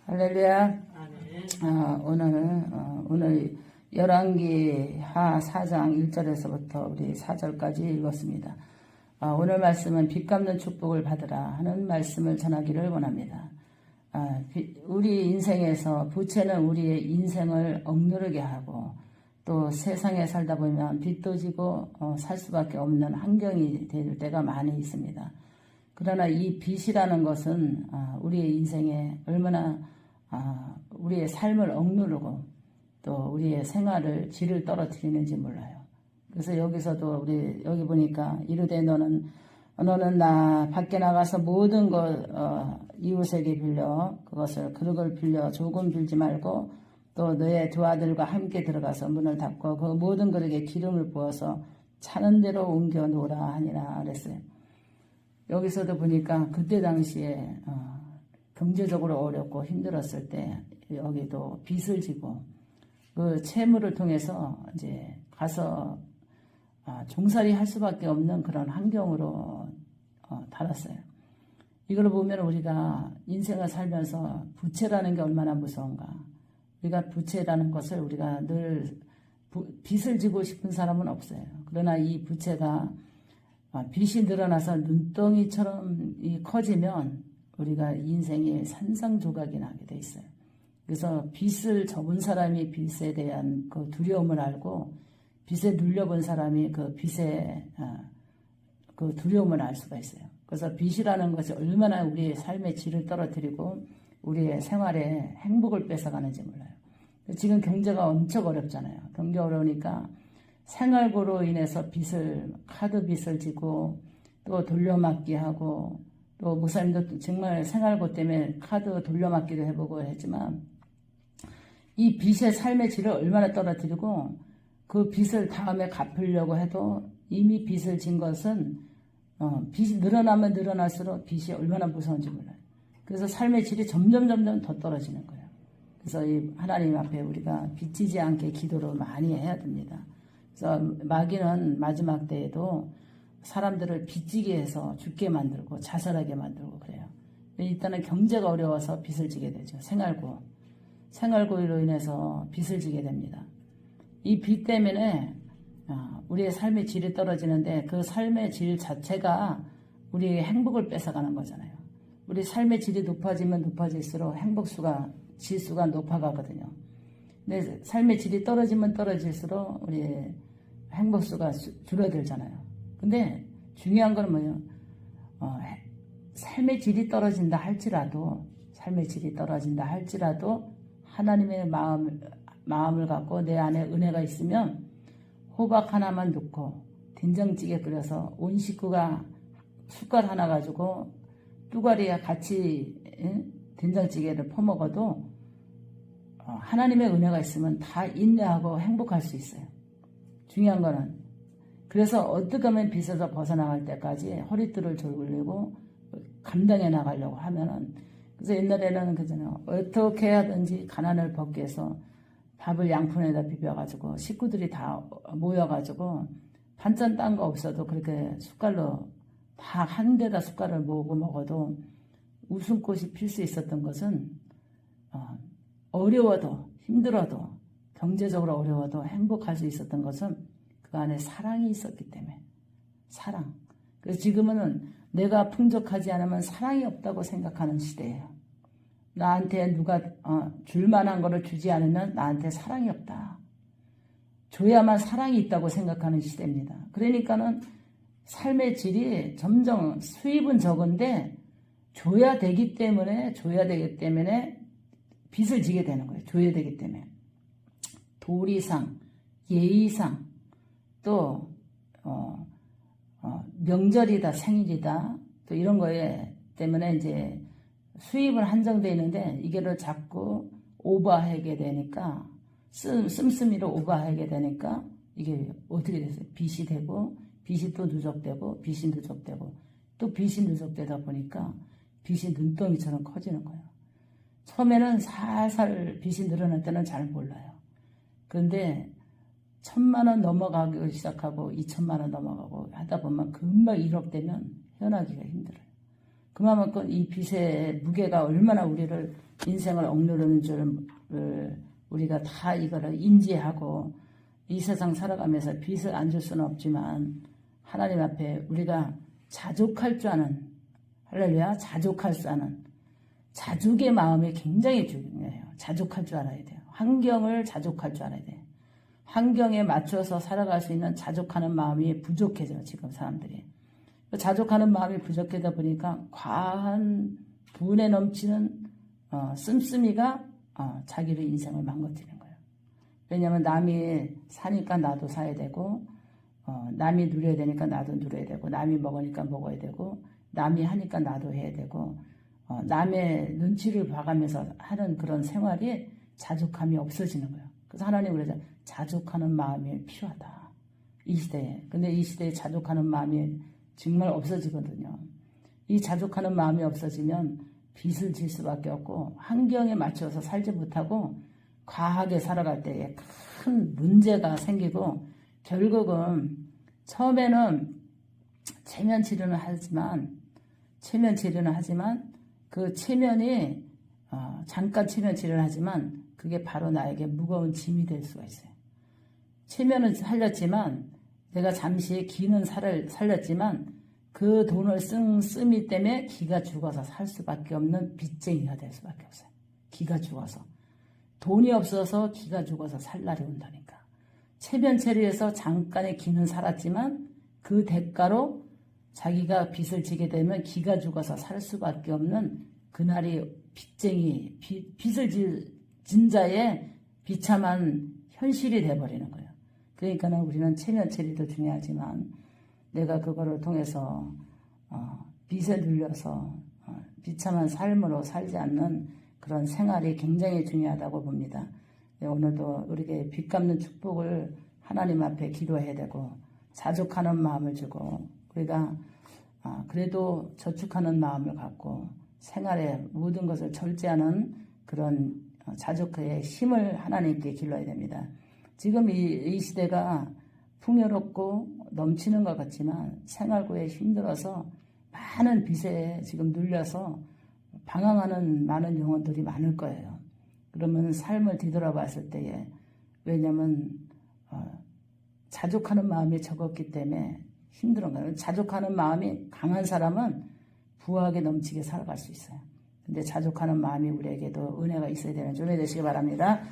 할렐루야. 아멘. 오늘 열왕기 하 4장 1절에서부터 우리 4절까지 읽었습니다. 오늘 말씀은 빚 갚는 축복을 받으라 하는 말씀을 전하기를 원합니다. 우리 인생에서 부채는 우리의 인생을 억누르게 하고 또 세상에 살다 보면 빚도 지고 살 수밖에 없는 환경이 될 때가 많이 있습니다. 그러나 이 빚이라는 것은 우리의 인생에 얼마나 우리의 삶을 억누르고 또 우리의 생활을 질을 떨어뜨리는지 몰라요. 그래서 여기서도 우리 여기 보니까 이르되 너는 나 밖에 나가서 모든 것 이웃에게 빌려 그릇을 빌려 조금 빌지 말고 또 너의 두 아들과 함께 들어가서 문을 닫고 그 모든 그릇에 기름을 부어서 차는 대로 옮겨 놓으라 하니라 그랬어요. 여기서도 보니까 그때 당시에 경제적으로 어렵고 힘들었을 때 여기도 빚을 지고 그 채무를 통해서 이제 가서 종살이 할 수밖에 없는 그런 환경으로 달았어요. 이걸 보면 우리가 인생을 살면서 부채라는 게 얼마나 무서운가. 우리가 부채라는 것을 우리가 늘 빚을 지고 싶은 사람은 없어요. 그러나 이 부채가 빚이 늘어나서 눈덩이처럼 커지면 우리가 인생이 산산조각이 나게 돼 있어요. 그래서 빚을 져본 사람이 빚에 대한 그 두려움을 알고 빚에 눌려본 사람이 그 빚의 그 두려움을 알 수가 있어요. 그래서 빚이라는 것이 얼마나 우리의 삶의 질을 떨어뜨리고 우리의 생활에 행복을 뺏어가는지 몰라요. 지금 경제가 엄청 어렵잖아요. 경제 어려우니까 생활고로 인해서 카드 빚을 지고 또 돌려막기 하고 또 목사님도 정말 생활고 때문에 카드 돌려막기도 해보고 했지만 이 빚의 삶의 질을 얼마나 떨어뜨리고 그 빚을 다음에 갚으려고 해도 이미 빚을 진 것은 빚이 늘어나면 늘어날수록 빚이 얼마나 무서운지 몰라요. 그래서 삶의 질이 점점 더 떨어지는 거예요. 그래서 이 하나님 앞에 우리가 빚지지 않게 기도를 많이 해야 됩니다. 그래서 마귀는 마지막 때에도 사람들을 빚지게 해서 죽게 만들고 자살하게 만들고 그래요. 일단은 경제가 어려워서 빚을 지게 되죠. 생활고로 인해서 빚을 지게 됩니다. 이 빚 때문에 우리의 삶의 질이 떨어지는데 그 삶의 질 자체가 우리의 행복을 뺏어가는 거잖아요. 우리 삶의 질이 높아지면 높아질수록 지수가 높아가거든요. 근데 삶의 질이 떨어지면 떨어질수록 우리의 행복수가 줄어들잖아요. 근데 중요한 건 뭐예요? 삶의 질이 떨어진다 할지라도 하나님의 마음을 갖고 내 안에 은혜가 있으면 호박 하나만 넣고 된장찌개 끓여서 온 식구가 숟갈 하나 가지고 뚜가리와 같이 된장찌개를 퍼먹어도 하나님의 은혜가 있으면 다 인내하고 행복할 수 있어요. 중요한 거는 그래서 어떻게 하면 빚에서 벗어나갈 때까지 허리띠를 졸리고 감당해 나가려고 하면은 그래서 옛날에는 그잖아요. 어떻게 하든지 가난을 벗기 위해서 밥을 양푼에다 비벼가지고 식구들이 다 모여가지고 반찬 딴 거 없어도 그렇게 숟갈로 다 한 데다 숟갈을 모으고 먹어도 웃음꽃이 필 수 있었던 것은 어려워도 힘들어도 경제적으로 어려워도 행복할 수 있었던 것은 그 안에 사랑이 있었기 때문에 사랑. 그래서 지금은 내가 풍족하지 않으면 사랑이 없다고 생각하는 시대예요. 나한테 누가 줄 만한 거를 주지 않으면 나한테 사랑이 없다. 줘야만 사랑이 있다고 생각하는 시대입니다. 그러니까는 삶의 질이 점점 수입은 적은데 줘야 되기 때문에 빚을 지게 되는 거예요. 줘야 되기 때문에. 도리상, 예의상, 또 명절이다, 생일이다, 또 이런 거에 때문에 이제 수입은 한정되어 있는데 이거를 자꾸 오버하게 되니까 씀씀이로 오버하게 되니까 이게 어떻게 됐어요? 빚이 되고 빚이 또 누적되고 빚이 누적되고 또 빚이 누적되다 보니까 빚이 눈덩이처럼 커지는 거예요. 처음에는 살살 빚이 늘어날 때는 잘 몰라요. 그런데 1,000만 원 넘어가기 시작하고 2,000만 원 넘어가고 하다 보면 금방 1억 되면 헤어나기가 힘들어요. 그만큼 이 빚의 무게가 얼마나 우리를 인생을 억누르는 줄을 우리가 다 이거를 인지하고 이 세상 살아가면서 빚을 안 줄 수는 없지만 하나님 앞에 우리가 자족할 줄 아는, 할렐루야, 자족할 줄 아는 자족의 마음이 굉장히 중요해요. 자족할 줄 알아야 돼요. 환경을 자족할 줄 알아야 돼요. 환경에 맞춰서 살아갈 수 있는 자족하는 마음이 부족해져요. 지금 사람들이. 자족하는 마음이 부족하다 보니까 과한 분에 넘치는 씀씀이가 자기의 인생을 망가뜨리는 거예요. 왜냐하면 남이 사니까 나도 사야 되고 남이 누려야 되니까 나도 누려야 되고 남이 먹으니까 먹어야 되고 남이 하니까 나도 해야 되고 남의 눈치를 봐가면서 하는 그런 생활이 자족함이 없어지는 거예요. 그래서 하나님 그러죠. 자족하는 마음이 필요하다. 이 시대에. 근데 이 시대에 자족하는 마음이 정말 없어지거든요. 이 자족하는 마음이 없어지면 빚을 질 수밖에 없고 환경에 맞춰서 살지 못하고 과하게 살아갈 때에 큰 문제가 생기고 결국은 처음에는 체면 치료는 하지만 그 체면이 잠깐 체면 치료를 하지만 그게 바로 나에게 무거운 짐이 될 수가 있어요. 체면은 살렸지만 내가 잠시 기는 살을 살렸지만 그 돈을 쓴 씀이 때문에 기가 죽어서 살 수밖에 없는 빚쟁이가 될 수밖에 없어요. 기가 죽어서. 돈이 없어서 기가 죽어서 살 날이 온다니까. 체면 처리해서 잠깐의 기는 살았지만 그 대가로 자기가 빚을 지게 되면 기가 죽어서 살 수밖에 없는 그날이 빚쟁이, 빚을 진 자의 비참한 현실이 돼버리는 거예요. 그러니까 우리는 체면 처리도 중요하지만 내가 그거를 통해서 빚에 눌려서 비참한 삶으로 살지 않는 그런 생활이 굉장히 중요하다고 봅니다. 오늘도 우리에게 빚 갚는 축복을 하나님 앞에 기도해야 되고 자족하는 마음을 주고 우리가 그래도 저축하는 마음을 갖고 생활의 모든 것을 절제하는 그런 자족의 힘을 하나님께 길러야 됩니다. 지금 이 시대가 풍요롭고 넘치는 것 같지만 생활고에 힘들어서 많은 빚에 지금 눌려서 방황하는 많은 영혼들이 많을 거예요. 그러면 삶을 뒤돌아봤을 때에 왜냐하면 자족하는 마음이 적었기 때문에 힘든 거예요. 자족하는 마음이 강한 사람은 부하게 넘치게 살아갈 수 있어요. 근데 자족하는 마음이 우리에게도 은혜가 있어야 되는 줄 은혜 되시기 바랍니다.